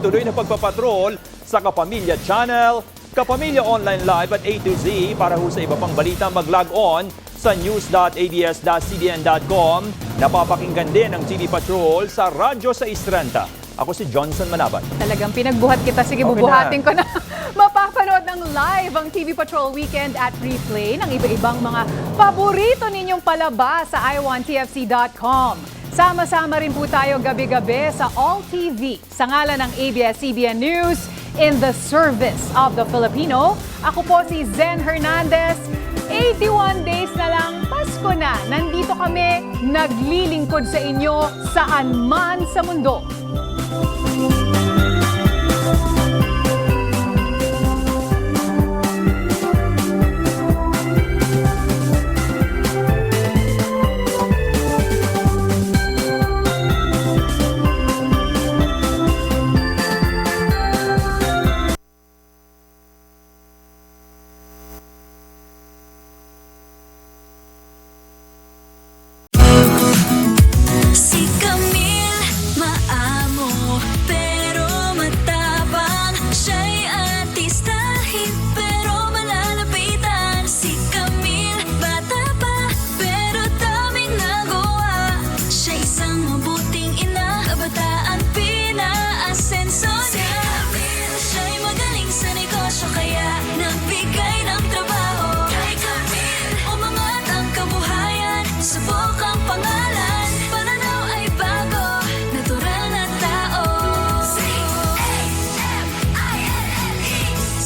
Tuloy na pagpapatrol sa Kapamilya Channel, Kapamilya Online Live at A to Z. Para ho sa iba pang balita, mag-log on sa news.abs-cbn.com. Napapakinggan din ang TV Patrol sa Radyo sa Istrenta. Ako si Johnson Manabat. Talagang pinagbuhat kita. Sige, Okay bubuhatin ko na. Mapapanood ng live ang TV Patrol Weekend at replay ng iba-ibang mga paborito ninyong palabas sa iwanttfc.com. Sama-sama rin po tayo gabi-gabi sa All TV sa ngalan ng ABS-CBN News in the service of the Filipino. Ako po si Zen Hernandez. 81 days na lang, Pasko na. Nandito kami, naglilingkod sa inyo saan man sa mundo. Si Camille, maamo, pero matapang. Siya'y artistahin, pero malalapitan. Si Camille, bata pa, pero daming nagawa. Siya'y isang mabuting ina, kabataan pinaasenso niya. Si Camille, siya'y magaling sa negosyo, kaya nagbigay ng trabaho. Kay Camille, umangat ang kabuhayan, subok ang pangalan.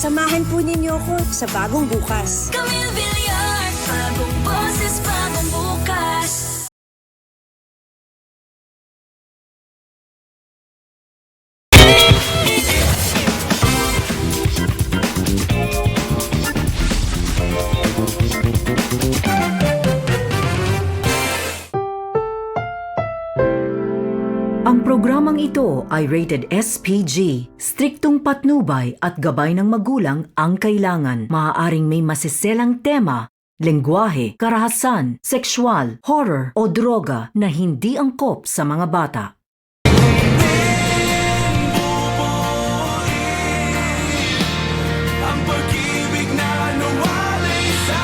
Samahan po ninyo ako sa bagong bukas. Camille Villar, bagong boses, bagong bukas. Ang programang ito ay rated SPG. Striktong patnubay at gabay ng magulang ang kailangan. Maaaring may masiselang tema, lengguwahe, karahasan, sexual, horror o droga na hindi angkop sa mga bata. Ang pag-ibig na nawalay sa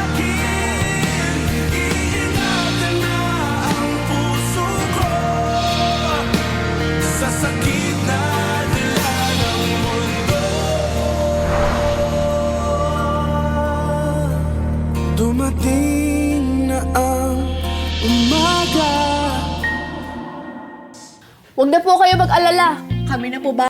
akin, iingatan na ang puso ko sa sakit na dala ng mundo. Dumating na ang umaga. Huwag na po kayo mag-alala. Kami na po ba